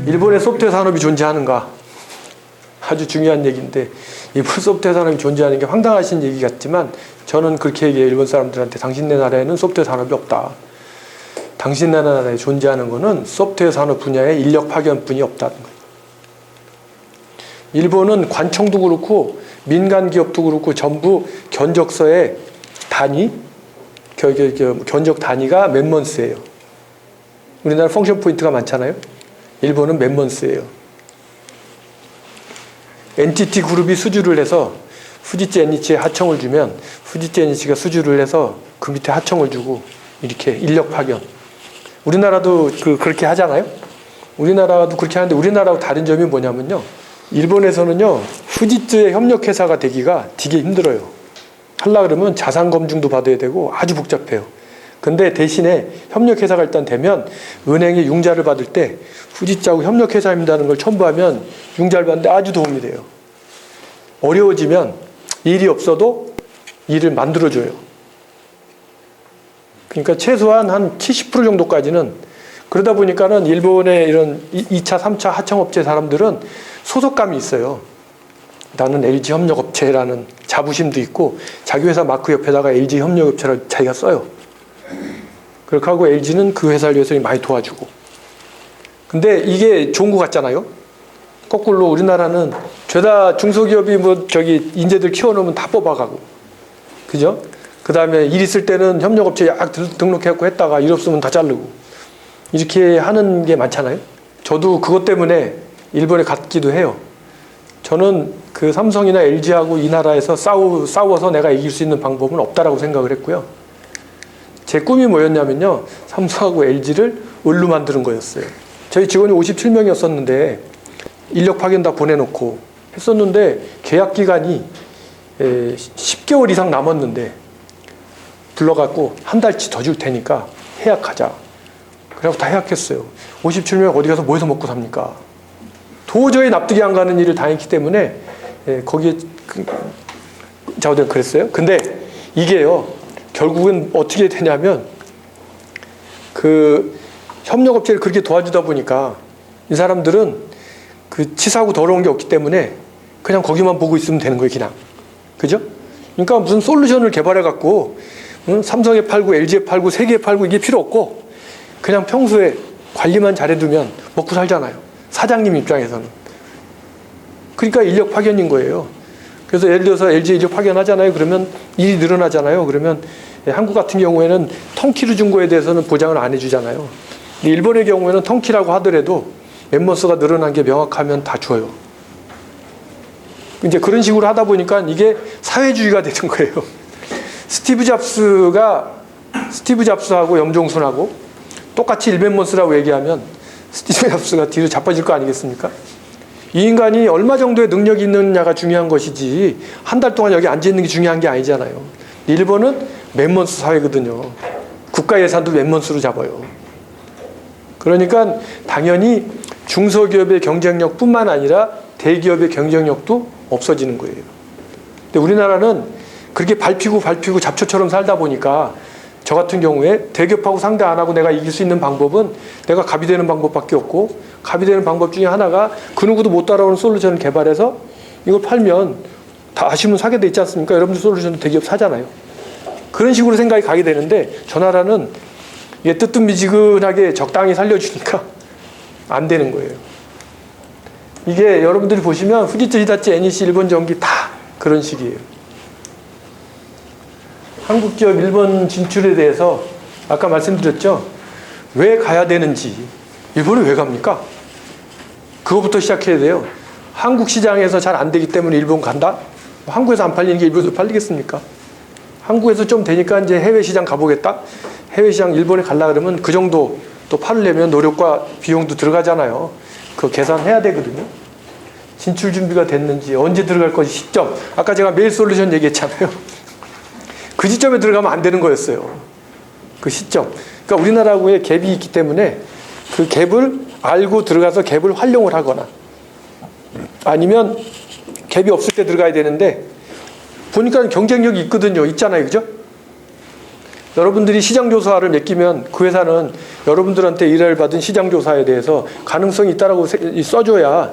일본의 소프트웨어 산업이 존재하는가? 아주 중요한 얘기인데 일본 소프트웨어 산업이 존재하는 게 황당하신 얘기 같지만 저는 그렇게 얘기해요. 일본 사람들한테 당신네 나라에는 소프트웨어 산업이 없다. 당신네 나라에 존재하는 거는 소프트웨어 산업 분야의 인력 파견뿐이 없다는 거예요. 일본은 관청도 그렇고 민간 기업도 그렇고 전부 견적서의 단위, 견적 단위가 맨먼스예요. 우리나라 펑션 포인트가 많잖아요. 일본은 맨먼스예요. NTT 그룹이 수주를 해서 후지츠 NH에 하청을 주면 후지츠 NH가 수주를 해서 그 밑에 하청을 주고 이렇게 인력 파견. 우리나라도 그렇게 하잖아요. 우리나라도 그렇게 하는데 우리나라하고 다른 점이 뭐냐면요. 일본에서는요. 후지츠의 협력회사가 되기가 되게 힘들어요. 하려고 그러면 자산 검증도 받아야 되고 아주 복잡해요. 근데 대신에 협력회사가 일단 되면 은행이 융자를 받을 때 후지츠하고 협력회사입니다는 걸 첨부하면 융자를 받는데 아주 도움이 돼요. 어려워지면 일이 없어도 일을 만들어줘요. 그러니까 최소한 한 70% 정도까지는 그러다 보니까는 일본의 이런 2차, 3차 하청업체 사람들은 소속감이 있어요. 나는 LG협력업체라는 자부심도 있고 자기 회사 마크 옆에다가 LG협력업체를 자기가 써요. 그렇게 하고 LG는 그 회사를 위해서 많이 도와주고. 근데 이게 좋은 것 같잖아요. 거꾸로 우리나라는 죄다 중소기업이 인재들 키워놓으면 다 뽑아가고. 그죠? 그 다음에 일 있을 때는 협력업체 약 등록해갖고 했다가 일 없으면 다 자르고. 이렇게 하는 게 많잖아요. 저도 그것 때문에 일본에 갔기도 해요. 저는 그 삼성이나 LG하고 이 나라에서 싸워서 내가 이길 수 있는 방법은 없다라고 생각을 했고요. 제 꿈이 뭐였냐면요. 삼성하고 LG를 을로 만드는 거였어요. 저희 직원이 57명이었었는데 인력 파견 다 보내놓고 했었는데 계약 기간이 10개월 이상 남았는데 불러갖고 한 달치 더 줄 테니까 해약하자. 그래서 다 해약했어요. 57명 어디 가서 뭐 해서 먹고 삽니까? 도저히 납득이 안 가는 일을 당했기 때문에 거기에 자우대가 그랬어요. 근데 이게요. 결국은 어떻게 되냐면 그 협력업체를 그렇게 도와주다 보니까 이 사람들은 그 치사하고 더러운 게 없기 때문에 그냥 거기만 보고 있으면 되는 거예요. 그냥. 그죠? 그러니까 무슨 솔루션을 개발해 갖고 삼성에 팔고 LG에 팔고 세계에 팔고 이게 필요 없고 그냥 평소에 관리만 잘해두면 먹고 살잖아요. 사장님 입장에서는. 그러니까 인력 파견인 거예요. 그래서 예를 들어서 LG 인력 파견하잖아요. 그러면 일이 늘어나잖아요. 그러면 한국 같은 경우에는 턴키를 준 거에 대해서는 보장을 안 해주잖아요. 일본의 경우에는 턴키라고 하더라도 멤버스가 늘어난 게 명확하면 다 줘요. 이제 그런 식으로 하다 보니까 이게 사회주의가 되는 거예요. 스티브 잡스하고 염종순하고 똑같이 일멤버스라고 얘기하면 스티브 잡스가 뒤로 자빠질 거 아니겠습니까? 이 인간이 얼마 정도의 능력이 있느냐가 중요한 것이지 한 달 동안 여기 앉아있는 게 중요한 게 아니잖아요. 일본은 맨먼스 사회거든요. 국가 예산도 맨먼스로 잡아요. 그러니까 당연히 중소기업의 경쟁력뿐만 아니라 대기업의 경쟁력도 없어지는 거예요. 근데 우리나라는 그렇게 밟히고 잡초처럼 살다 보니까 저 같은 경우에 대기업하고 상대 안 하고 내가 이길 수 있는 방법은 내가 갑이 되는 방법밖에 없고 갑이 되는 방법 중에 하나가 그 누구도 못 따라오는 솔루션을 개발해서 이걸 팔면 다 아시면 사게 돼 있지 않습니까? 여러분들 솔루션도 대기업 사잖아요. 그런 식으로 생각이 가게 되는데 저 나라는 이게 뜨뜻미지근하게 적당히 살려주니까 안 되는 거예요. 이게 여러분들이 보시면 후지츠, 히다치, NEC, 일본전기 다 그런 식이에요. 한국 기업 일본 진출에 대해서 아까 말씀드렸죠. 왜 가야 되는지. 일본에 왜 갑니까? 그거부터 시작해야 돼요. 한국 시장에서 잘 안 되기 때문에 일본 간다? 한국에서 안 팔리는 게 일본에서 팔리겠습니까? 한국에서 좀 되니까 이제 해외 시장 가보겠다? 해외 시장 일본에 가려고 그러면 그 정도 또 팔려면 노력과 비용도 들어가잖아요. 그거 계산해야 되거든요. 진출 준비가 됐는지, 언제 들어갈 것이 시점. 아까 제가 메일 솔루션 얘기했잖아요. 그 시점에 들어가면 안 되는 거였어요. 그 시점. 그러니까 우리나라하고의 갭이 있기 때문에 그 갭을 알고 들어가서 갭을 활용을 하거나 아니면 갭이 없을 때 들어가야 되는데 보니까 경쟁력이 있거든요. 있잖아요. 그죠? 여러분들이 시장조사를 맡기면 그 회사는 여러분들한테 의뢰를 받은 시장 조사에 대해서 가능성이 있다라고 써줘야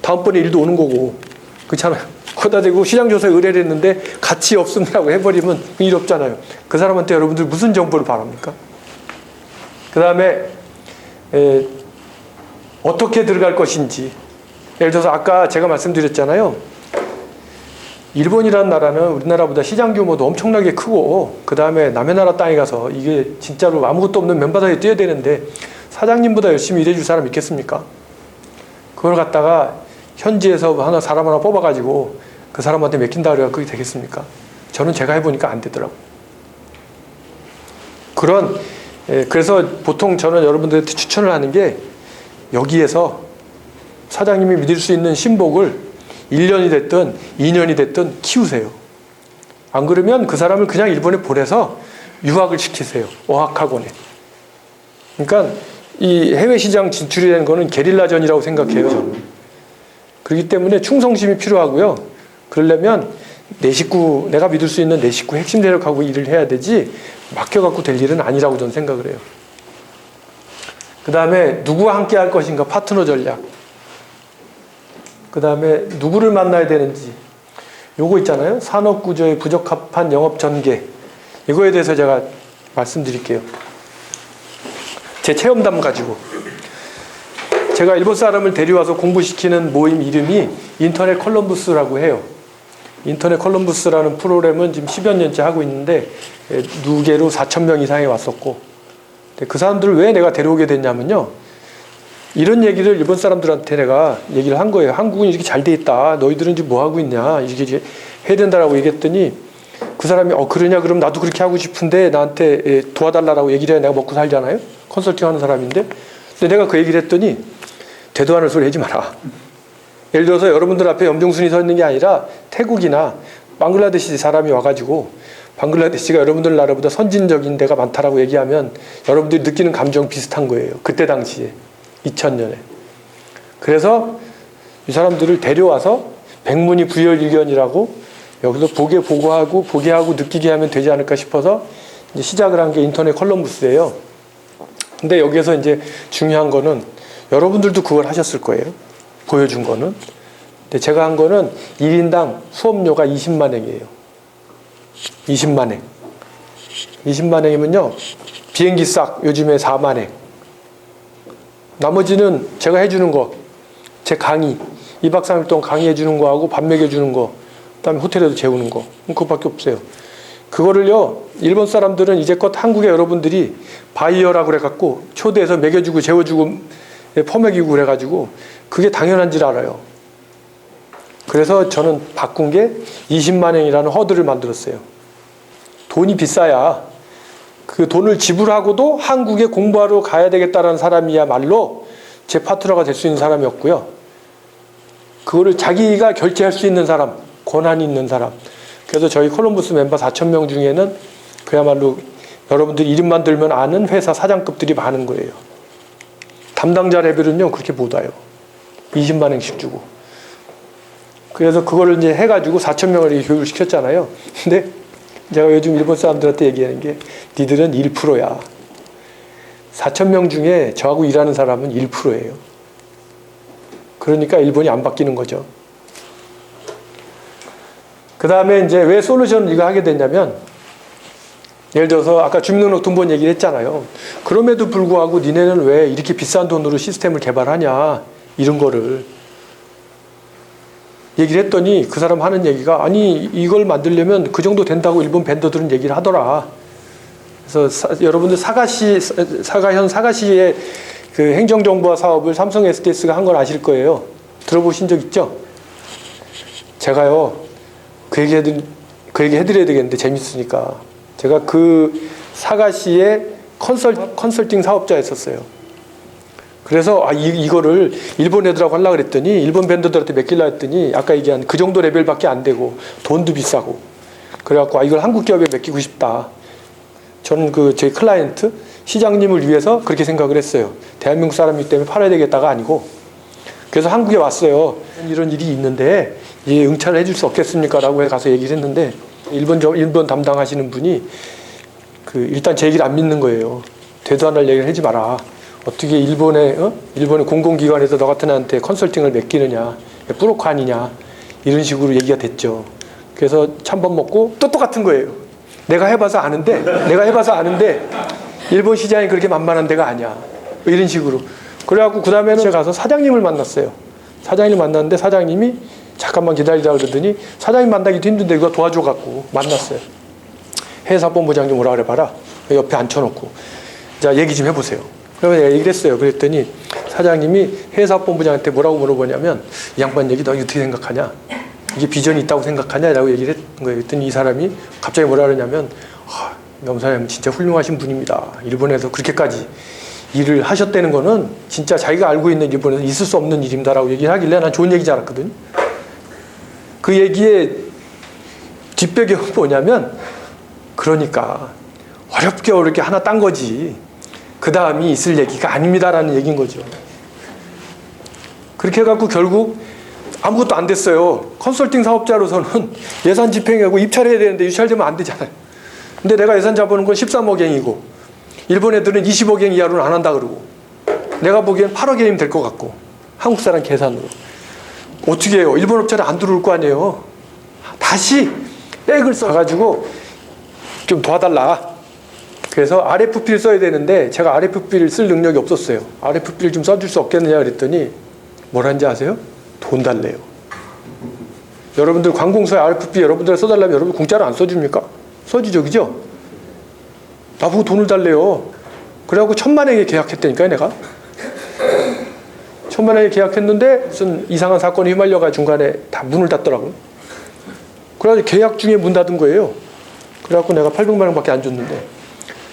다음번에 일도 오는 거고. 그렇잖아요. 거기다 대고 시장 조사에 의뢰를 했는데 가치 없음이라고 해버리면 일 없잖아요. 그 사람한테 여러분들 무슨 정보를 바랍니까? 그 다음에 어떻게 들어갈 것인지. 예를 들어서 아까 제가 말씀드렸잖아요. 일본이라는 나라는 우리나라보다 시장 규모도 엄청나게 크고 그 다음에 남의 나라 땅에 가서 이게 진짜로 아무것도 없는 맨바닥에 뛰어야 되는데 사장님보다 열심히 일해줄 사람 있겠습니까? 그걸 갖다가 현지에서 사람 하나 뽑아가지고 그 사람한테 맡긴다 그래야 그게 되겠습니까? 저는 제가 해보니까 안 되더라고요. 그래서 보통 저는 여러분들한테 추천을 하는 게 여기에서 사장님이 믿을 수 있는 신복을 1년이 됐든 2년이 됐든 키우세요. 안 그러면 그 사람을 그냥 일본에 보내서 유학을 시키세요. 어학학원에. 그러니까 이 해외 시장 진출이 되는 거는 게릴라전이라고 생각해요. 저는. 그렇기 때문에 충성심이 필요하고요. 그러려면 내 식구, 내가 믿을 수 있는 내 식구 핵심 대력하고 일을 해야 되지 맡겨갖고 될 일은 아니라고 저는 생각을 해요. 그 다음에 누구와 함께 할 것인가 파트너 전략. 그 다음에 누구를 만나야 되는지 요거 있잖아요. 산업구조의 부적합한 영업 전개. 이거에 대해서 제가 말씀드릴게요. 제 체험담 가지고. 제가 일본 사람을 데려와서 공부시키는 모임 이름이 인터넷 컬럼부스라고 해요. 인터넷 컬럼부스라는 프로그램은 지금 10여 년째 하고 있는데 누계로 4,000명 이상이 왔었고 그 사람들을 왜 내가 데려오게 됐냐면요. 이런 얘기를 일본 사람들한테 내가 얘기를 한 거예요. 한국은 이렇게 잘 돼 있다. 너희들은 지금 뭐 하고 있냐. 이렇게 해야 된다라고 얘기했더니 그 사람이 그러냐 그럼 나도 그렇게 하고 싶은데 나한테 도와달라고 얘기를 해야 내가 먹고 살잖아요. 컨설팅 하는 사람인데. 근데 내가 그 얘기를 했더니 되도 않을 소리 하지 마라. 예를 들어서 여러분들 앞에 염종순이 서 있는 게 아니라 태국이나 방글라데시 사람이 와가지고 방글라데시가 여러분들 나라보다 선진적인 데가 많다라고 얘기하면 여러분들이 느끼는 감정 비슷한 거예요. 그때 당시에 2000년에. 그래서 이 사람들을 데려와서 백문이 부여일견이라고 여기서 보게 하고 느끼게 하면 되지 않을까 싶어서 이제 시작을 한 게 인터넷 컬럼부스예요. 근데 여기에서 이제 중요한 거는 여러분들도 그걸 하셨을 거예요. 보여준 거는. 근데 제가 한 거는 1인당 수업료가 20만 행이에요. 20만 행. 20만 행이면요. 비행기 싹 요즘에 4만 행. 나머지는 제가 해주는 거, 제 강의, 2박 3일 동안 강의해주는 거하고 밥 먹여주는 거, 그 다음에 호텔에도 재우는 거. 그것밖에 없어요. 그거를요, 일본 사람들은 이제껏 한국에 여러분들이 바이어라고 그래갖고 초대해서 먹여주고 재워주고 퍼먹이고 그래가지고 그게 당연한 줄 알아요. 그래서 저는 바꾼 게 20만 엔이라는 허들을 만들었어요. 돈이 비싸야 그 돈을 지불하고도 한국에 공부하러 가야 되겠다라는 사람이야말로 제 파트너가 될 수 있는 사람이었고요. 그거를 자기가 결제할 수 있는 사람, 권한이 있는 사람. 그래서 저희 콜럼부스 멤버 4,000명 중에는 그야말로 여러분들 이름만 들면 아는 회사 사장급들이 많은 거예요. 담당자 레벨은요 그렇게 못 와요. 20만 원씩 주고. 그래서 그거를 이제 해가지고 4,000명을 교육을 시켰잖아요. 근데 제가 요즘 일본 사람들한테 얘기하는 게 니들은 1%야. 4,000명 중에 저하고 일하는 사람은 1%예요. 그러니까 일본이 안 바뀌는 거죠. 그 다음에 이제 왜 솔루션을 이거 하게 됐냐면 예를 들어서 아까 주민등록등본 얘기를 했잖아요. 그럼에도 불구하고 니네는 왜 이렇게 비싼 돈으로 시스템을 개발하냐 이런 거를 얘기를 했더니 그 사람 하는 얘기가 아니 이걸 만들려면 그 정도 된다고 일본 벤더들은 얘기를 하더라. 그래서 여러분들 현 사가시의 그 행정정보화 사업을 삼성 SDS가 한 걸 아실 거예요. 들어보신 적 있죠? 제가요 그 얘기 해드려야 되겠는데 재밌으니까 제가 그 사가시의 컨설팅 사업자였었어요. 그래서 이거를 일본 애들하고 하려고 그랬더니 일본 밴드들한테 맡기려고 했더니 아까 얘기한 그 정도 레벨밖에 안 되고 돈도 비싸고 그래갖고 이걸 한국 기업에 맡기고 싶다. 저는 그 제 클라이언트 시장님을 위해서 그렇게 생각을 했어요. 대한민국 사람이기 때문에 팔아야 되겠다가 아니고 그래서 한국에 왔어요. 이런 일이 있는데 응찰을 해줄 수 없겠습니까? 라고 가서 얘기를 했는데 일본 담당하시는 분이 일단 제 얘기를 안 믿는 거예요. 되도 않을 얘기를 하지 마라. 어떻게 일본의 공공기관에서 너 같은 애한테 컨설팅을 맡기느냐, 뿌로커 아니냐, 이런 식으로 얘기가 됐죠. 그래서 찬밥 먹고 또 똑같은 거예요. 내가 해봐서 아는데 일본 시장이 그렇게 만만한 데가 아니야, 이런 식으로. 그래갖고 그 다음에는 제가 가서 사장님을 만났어요. 사장님을 만났는데 사장님이 잠깐만 기다리자 그러더니, 사장님 만나기도 힘든데 이거 도와줘갖고 만났어요. 해외사업본부장 좀 오라 그래봐라. 옆에 앉혀놓고 자 얘기 좀 해보세요. 그러면 내가 얘기를 했어요. 그랬더니 사장님이 해외사업본부장한테 뭐라고 물어보냐면, 이 양반 얘기 너 어떻게 생각하냐, 이게 비전이 있다고 생각하냐 라고 얘기를 했던 거예요. 그랬더니 이 사람이 갑자기 뭐라 그러냐면, 염사님 진짜 훌륭하신 분입니다. 일본에서 그렇게까지 일을 하셨다는 거는 진짜 자기가 알고 있는 일본에서 있을 수 없는 일입니다 라고 얘기를 하길래 난 좋은 얘기인 줄 알았거든요. 그 얘기의 뒷배경은 뭐냐면, 그러니까 어렵게 하나 딴 거지 그 다음이 있을 얘기가 아닙니다라는 얘기인 거죠. 그렇게 해갖고 결국 아무것도 안 됐어요. 컨설팅 사업자로서는 예산 집행하고 입찰해야 되는데 입찰되면 안 되잖아요. 근데 내가 예산 잡아놓은 건 13억엔이고 일본 애들은 20억엔 이하로는 안 한다 그러고, 내가 보기엔 8억엔이면 될 것 같고, 한국 사람 계산으로 어떻게 해요? 일본 업체는 안 들어올 거 아니에요. 다시 백을 써가지고 좀 도와달라. 그래서 RFP를 써야 되는데 제가 RFP를 쓸 능력이 없었어요. RFP를 좀 써줄 수 없겠느냐 그랬더니 뭐라는지 아세요? 돈 달래요. 여러분들 관공서에 RFP 여러분들 써달라면 여러분 공짜로 안 써줍니까? 써주죠, 그죠? 나보고 돈을 달래요. 그래갖고 1,000만원에 계약했다니까요, 내가. 1,000만원에 계약했는데 무슨 이상한 사건에 휘말려가 중간에 다 문을 닫더라고요. 그래가지고 계약 중에 문 닫은 거예요. 그래갖고 내가 800만원밖에 안 줬는데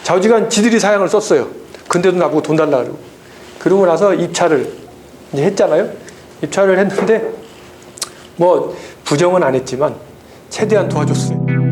좌우지간 지들이 사양을 썼어요. 근데도 나보고 돈 달라 그러고. 그러고 나서 입찰을 이제 했잖아요. 입찰을 했는데 뭐 부정은 안 했지만 최대한 도와줬어요.